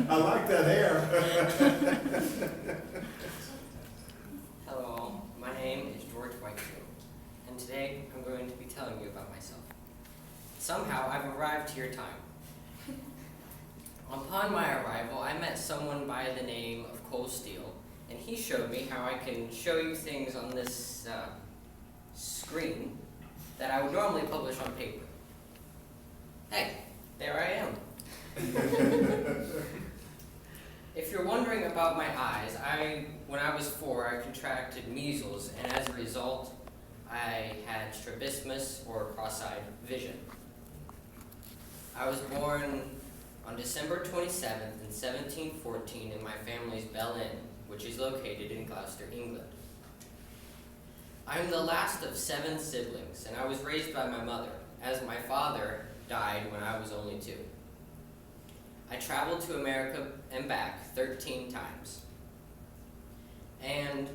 I like that hair. Hello, my name is George Whitefield, and today I'm going to be telling you about myself. Somehow I've arrived here time. Upon my arrival, I met someone by the name of Cole Steele, and he showed me how I can show you things on this screen that I would normally publish on paper. Hey, there I am. If you're wondering about my eyes, when I was 4, I contracted measles, and as a result, I had strabismus, or cross-eyed vision. I was born on December 27th in 1714 in my family's Bell Inn, which is located in Gloucester, England. I am the last of 7 siblings, and I was raised by my mother, as my father died when I was only 2. I traveled to America and back 13 times. And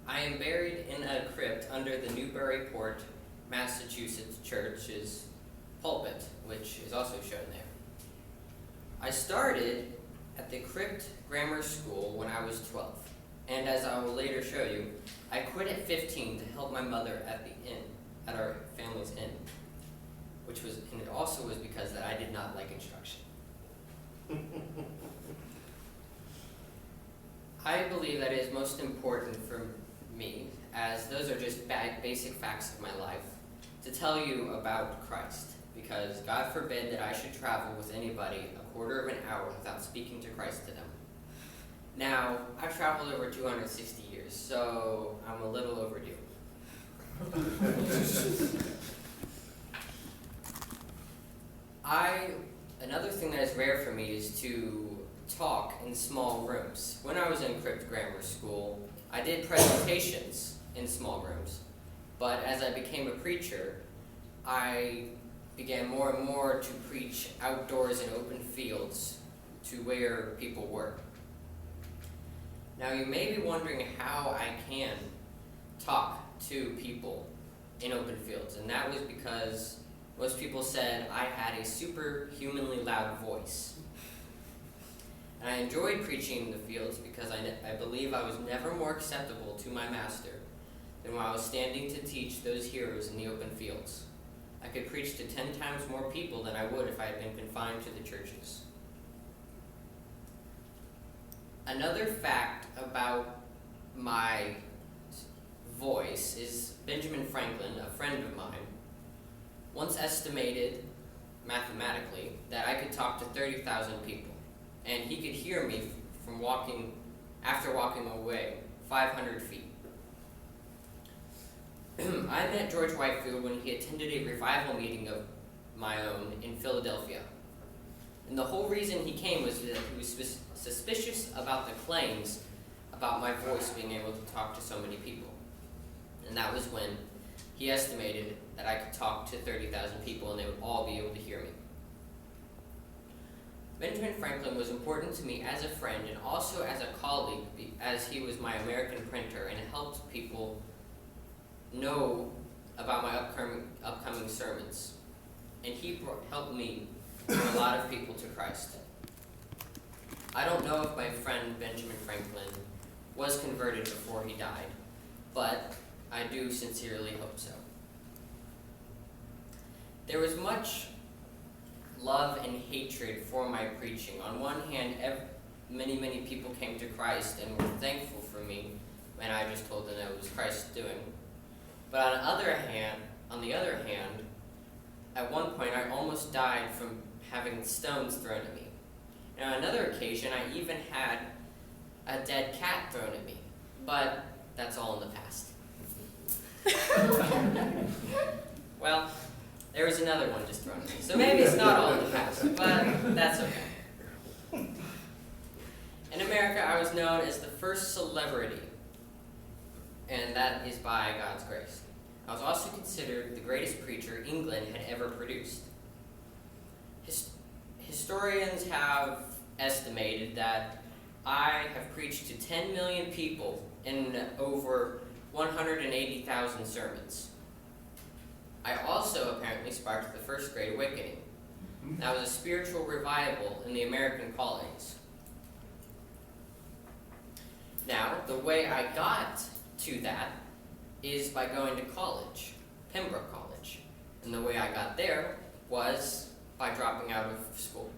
I am buried in a crypt under the Newburyport, Massachusetts church's pulpit, which is also shown there. I started at the Crypt Grammar School when I was 12, and as I will later show you, I quit at 15 to help my mother at the inn, at our family's inn, and it also was because that I did not like instruction. I believe that it is most important for me, as those are just basic facts of my life, to tell you about Christ, because God forbid that I should travel with anybody a quarter of an hour without speaking to Christ to them. Now, I've traveled over 260 years, so I'm a little overdue. Another thing that is rare for me is to talk in small rooms. When I was in Crypt Grammar School, I did presentations in small rooms, but as I became a preacher, I began more and more to preach outdoors in open fields to where people were. Now you may be wondering how I can talk to people in open fields, and that was because most people said I had a superhumanly loud voice. And I enjoyed preaching in the fields because I believe I was never more acceptable to my master than when I was standing to teach those hearers in the open fields. I could preach to 10 times more people than I would if I had been confined to the churches. Another fact about my voice is Benjamin Franklin, a friend of mine, once estimated mathematically that I could talk to 30,000 people, and he could hear me after walking away 500 feet. I met George Whitefield when he attended a revival meeting of my own in Philadelphia. And the whole reason he came was that he was suspicious about the claims about my voice being able to talk to so many people. And that was when he estimated that I could talk to 30,000 people and they would all be able to hear me. Benjamin Franklin was important to me as a friend and also as a colleague, as he was my American printer and helped people know about my upcoming sermons. And he helped me bring a lot of people to Christ. I don't know if my friend Benjamin Franklin was converted before he died, but I do sincerely hope so. There was much love and hatred for my preaching. On one hand, many people came to Christ and were thankful for me when I just told them that it was Christ's doing. But on the other hand, at one point I almost died from having stones thrown at me. And on another occasion, I even had a dead cat thrown at me. But that's all in the past. Well, there was another one just thrown at me. So maybe it's not all in the past, but that's okay. In America, I was known as the first celebrity, and that is by God's grace. I was also considered the greatest preacher England had ever produced. Historians have estimated that I have preached to 10 million people in over 180,000 sermons. I also apparently sparked the First Great Awakening. That was a spiritual revival in the American colonies. the way I got to that is by going to college, Pembroke College. And the way I got there was by dropping out of school.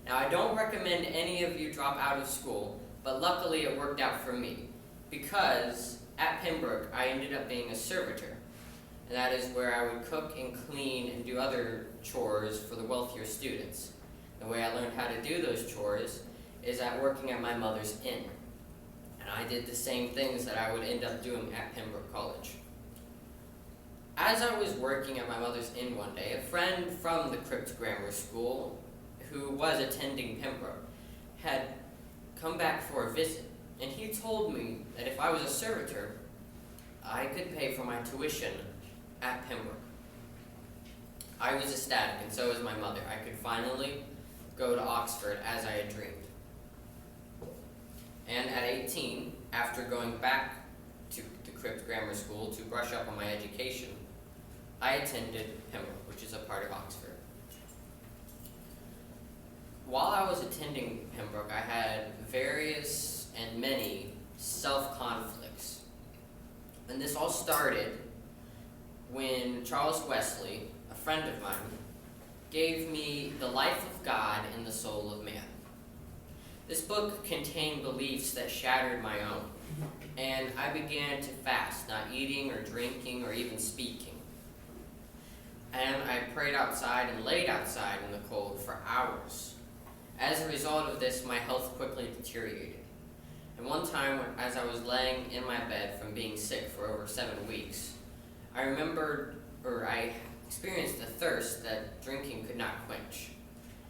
Now, I don't recommend any of you drop out of school, but luckily it worked out for me, because at Pembroke I ended up being a servitor. And that is where I would cook and clean and do other chores for the wealthier students. The way I learned how to do those chores is at working at my mother's inn. And I did the same things that I would end up doing at Pembroke College. As I was working at my mother's inn one day, a friend from the Crypt Grammar School, who was attending Pembroke, had come back for a visit. And he told me that if I was a servitor, I could pay for my tuition at Pembroke. I was ecstatic, and so was my mother. I could finally go to Oxford as I had dreamed. And at 18, after going back to the Crypt Grammar School to brush up on my education, I attended Pembroke, which is a part of Oxford. While I was attending Pembroke, I had various and many self-conflicts. And this all started when Charles Wesley, a friend of mine, gave me The Life of God in the Soul of Man. This book contained beliefs that shattered my own, and I began to fast, not eating or drinking or even speaking. And I prayed outside and laid outside in the cold for hours. As a result of this, my health quickly deteriorated. And one time, as I was laying in my bed from being sick for over 7 weeks, I experienced a thirst that drinking could not quench.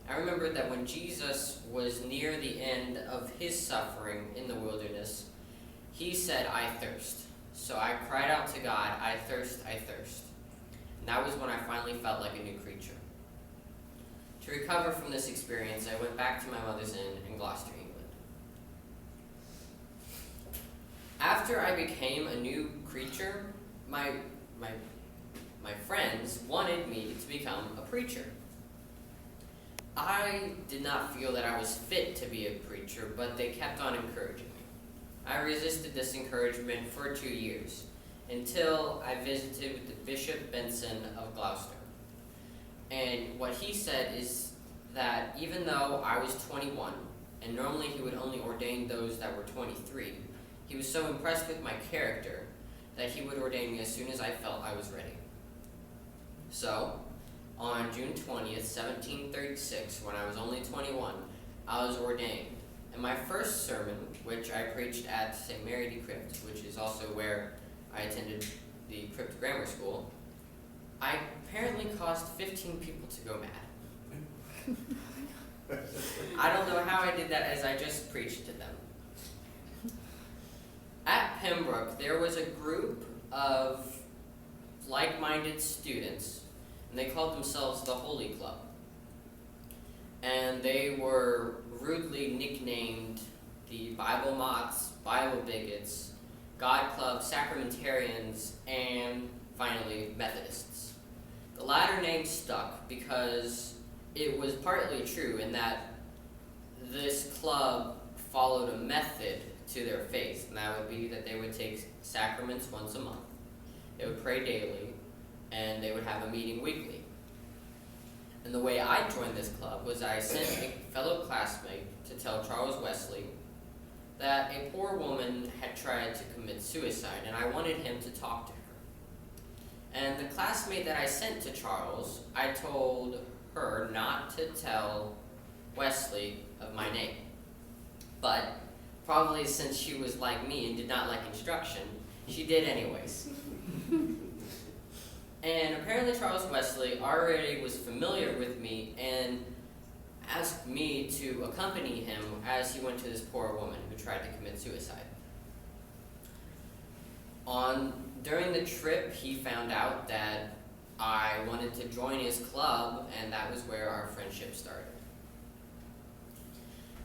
I remembered that when Jesus was near the end of his suffering in the wilderness, he said, "I thirst." So I cried out to God, "I thirst, I thirst." And that was when I finally felt like a new creature. To recover from this experience, I went back to my mother's inn in Gloucester, England. After I became a new creature, my friends wanted me to become a preacher. I did not feel that I was fit to be a preacher, but they kept on encouraging me. I resisted this encouragement for 2 years, until I visited with the Bishop Benson of Gloucester. And what he said is that even though I was 21, and normally he would only ordain those that were 23, he was so impressed with my character that he would ordain me as soon as I felt I was ready. So, on June 20th, 1736, when I was only 21, I was ordained. And my first sermon, which I preached at St. Mary de Crypt, which is also where I attended the Crypt Grammar School, I apparently caused 15 people to go mad. I don't know how I did that, as I just preached to them. At Pembroke, there was a group of like-minded students, and they called themselves the Holy Club. And they were rudely nicknamed the Bible Moths, Bible Bigots, God Club, Sacramentarians, and finally Methodists. The latter name stuck because it was partly true in that this club followed a method to their faith, and that would be that they would take sacraments once a month, they would pray daily, and they would have a meeting weekly. And the way I joined this club was I sent a fellow classmate to tell Charles Wesley that a poor woman had tried to commit suicide, and I wanted him to talk to her. And the classmate that I sent to Charles, I told her not to tell Wesley of my name. But, probably since she was like me and did not like instruction, she did anyways. And apparently Charles Wesley already was familiar with me and asked me to accompany him as he went to this poor woman who tried to commit suicide. During the trip, he found out that I wanted to join his club, and that was where our friendship started.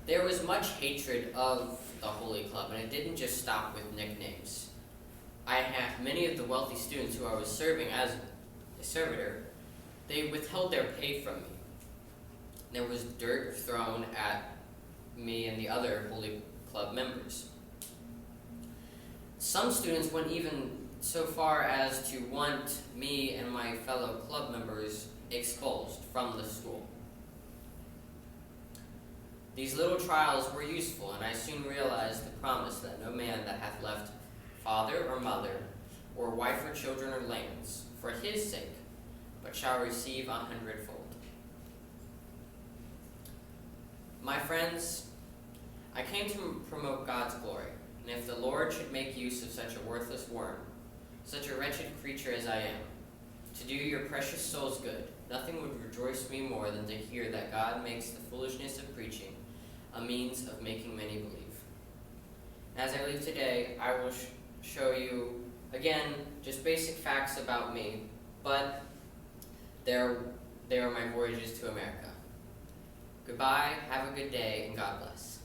There was much hatred of the Holy Club, and it didn't just stop with nicknames. I had many of the wealthy students who I was serving as a servitor, they withheld their pay from me. There was dirt thrown at me and the other Holy Club members. Some students went even so far as to want me and my fellow club members expulsed from the school. These little trials were useful, and I soon realized the promise that no man that hath left father or mother, or wife or children or lands, for his sake, but shall receive 100-fold. My friends, I came to promote God's glory, and if the Lord should make use of such a worthless worm, such a wretched creature as I am, to do your precious souls good, nothing would rejoice me more than to hear that God makes the foolishness of preaching a means of making many believe. As I leave today, I will show you, again, just basic facts about me, but they are my voyages to America. Goodbye, have a good day, and God bless.